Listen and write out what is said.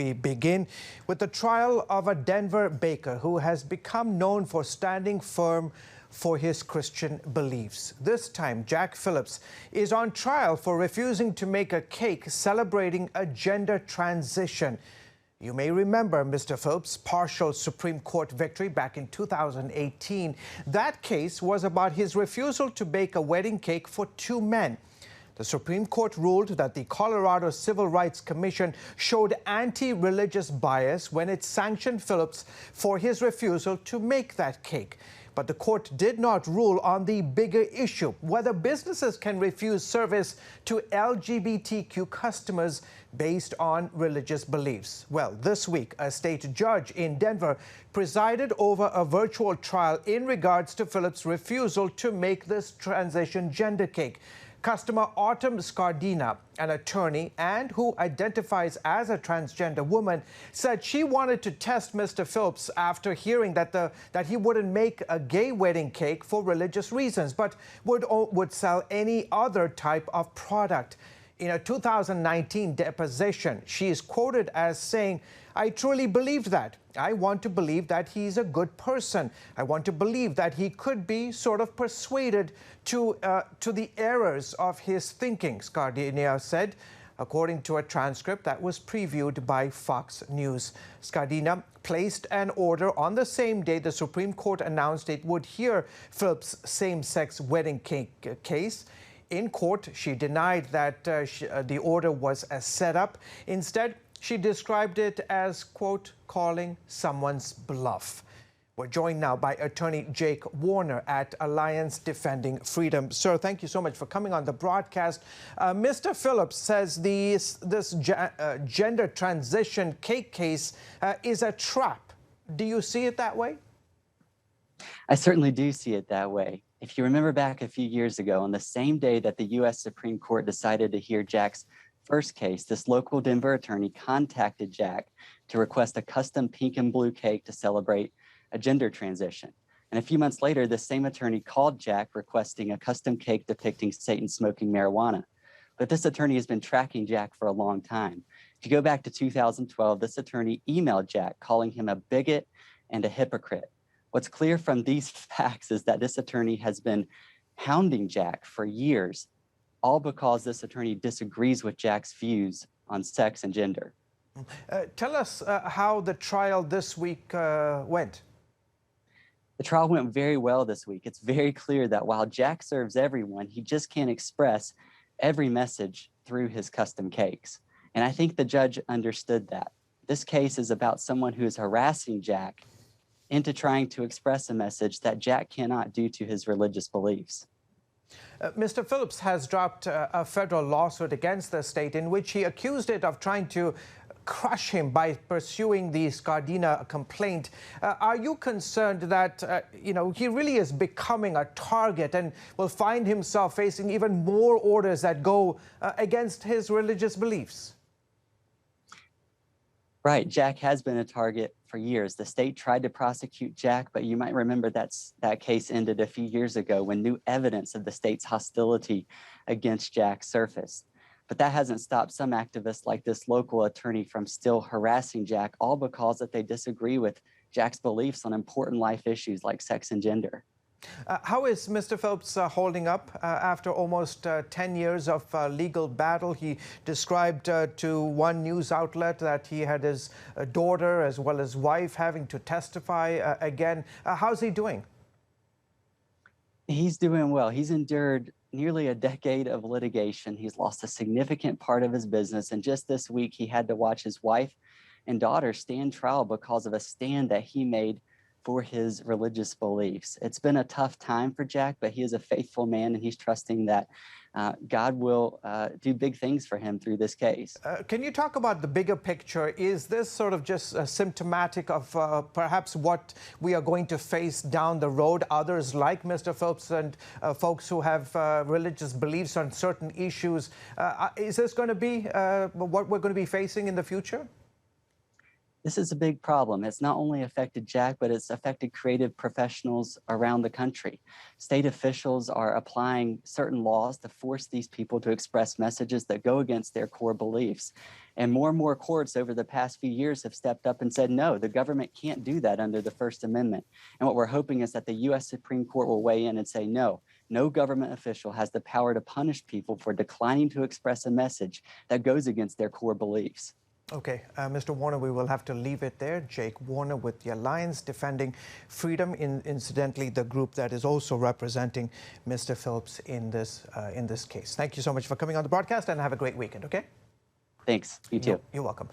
We begin with the trial of a Denver baker who has become known for standing firm for his Christian beliefs. This time, Jack Phillips is on trial for refusing to make a cake celebrating a gender transition. You may remember Mr. Phelps' partial Supreme Court victory back in 2018. That case was about his refusal to bake a wedding cake for two men. The Supreme Court ruled that the Colorado Civil Rights Commission showed anti-religious bias when it sanctioned Phillips for his refusal to make that cake. But the court did not rule on the bigger issue, whether businesses can refuse service to LGBTQ customers based on religious beliefs. Well, this week, a state judge in Denver presided over a virtual trial in regards to Phillips' refusal to make this transition gender cake. Customer Autumn Scardina, an attorney and who identifies as a transgender woman, said she wanted to test Mr. Phillips after hearing that he wouldn't make a gay wedding cake for religious reasons, but would sell any other type of product. In a 2019 deposition, she is quoted as saying, "I truly believed that. I want to believe that he's a good person. I want to believe that he could be sort of persuaded to the errors of his thinking," Scardina said, according to a transcript that was previewed by Fox News. Scardina placed an order on the same day the Supreme Court announced it would hear Phillips' same-sex wedding cake case. In court, she denied that the order was a setup. Instead, she described it as, quote, calling someone's bluff. We're joined now by attorney Jake Warner at Alliance Defending Freedom. Sir, thank you so much for coming on the broadcast. Mr. Phillips says this gender transition cake case is a trap. Do you see it that way? I certainly do see it that way. If you remember back a few years ago, on the same day that the U.S. Supreme Court decided to hear Jack's first case, this local Denver attorney contacted Jack to request a custom pink and blue cake to celebrate a gender transition. And a few months later, the same attorney called Jack requesting a custom cake depicting Satan smoking marijuana. But this attorney has been tracking Jack for a long time. If you go back to 2012, this attorney emailed Jack calling him a bigot and a hypocrite. What's clear from these facts is that this attorney has been hounding Jack for years, all because this attorney disagrees with Jack's views on sex and gender. Tell us how the trial this week went. The trial went very well this week. It's very clear that while Jack serves everyone, he just can't express every message through his custom cakes. And I think the judge understood that. This case is about someone who is harassing Jack into trying to express a message that Jack cannot due to his religious beliefs. Mr. Phillips has dropped a federal lawsuit against the state in which he accused it of trying to crush him by pursuing the Scardina complaint. Are you concerned that, he really is becoming a target and will find himself facing even more orders that go against his religious beliefs? Right, Jack has been a target for years. The state tried to prosecute Jack, but you might remember that case ended a few years ago when new evidence of the state's hostility against Jack surfaced. But that hasn't stopped some activists like this local attorney from still harassing Jack, all because that they disagree with Jack's beliefs on important life issues like sex and gender. How is Mr. Phelps holding up after almost 10 years of legal battle? He described to one news outlet that he had his daughter as well as wife having to testify again. How's he doing? He's doing well. He's endured nearly a decade of litigation. He's lost a significant part of his business. And just this week, he had to watch his wife and daughter stand trial because of a stand that he made for his religious beliefs. It's been a tough time for Jack, but he is a faithful man, and he's trusting that God will do big things for him through this case. Can you talk about the bigger picture? Is this sort of just symptomatic of perhaps what we are going to face down the road? Others like Mr. Phelps and folks who have religious beliefs on certain issues. Is this going to be what we're going to be facing in the future? This is a big problem. It's not only affected Jack, but it's affected creative professionals around the country. State officials are applying certain laws to force these people to express messages that go against their core beliefs. And more courts over the past few years have stepped up and said, no, the government can't do that under the First Amendment. And what we're hoping is that the U.S. Supreme Court will weigh in and say, no, no government official has the power to punish people for declining to express a message that goes against their core beliefs. Okay, Mr. Warner, we will have to leave it there. Jake Warner with the Alliance Defending Freedom, incidentally, the group that is also representing Mr. Phillips in this case. Thank you so much for coming on the broadcast, and have a great weekend, okay? Thanks. You too. You're welcome.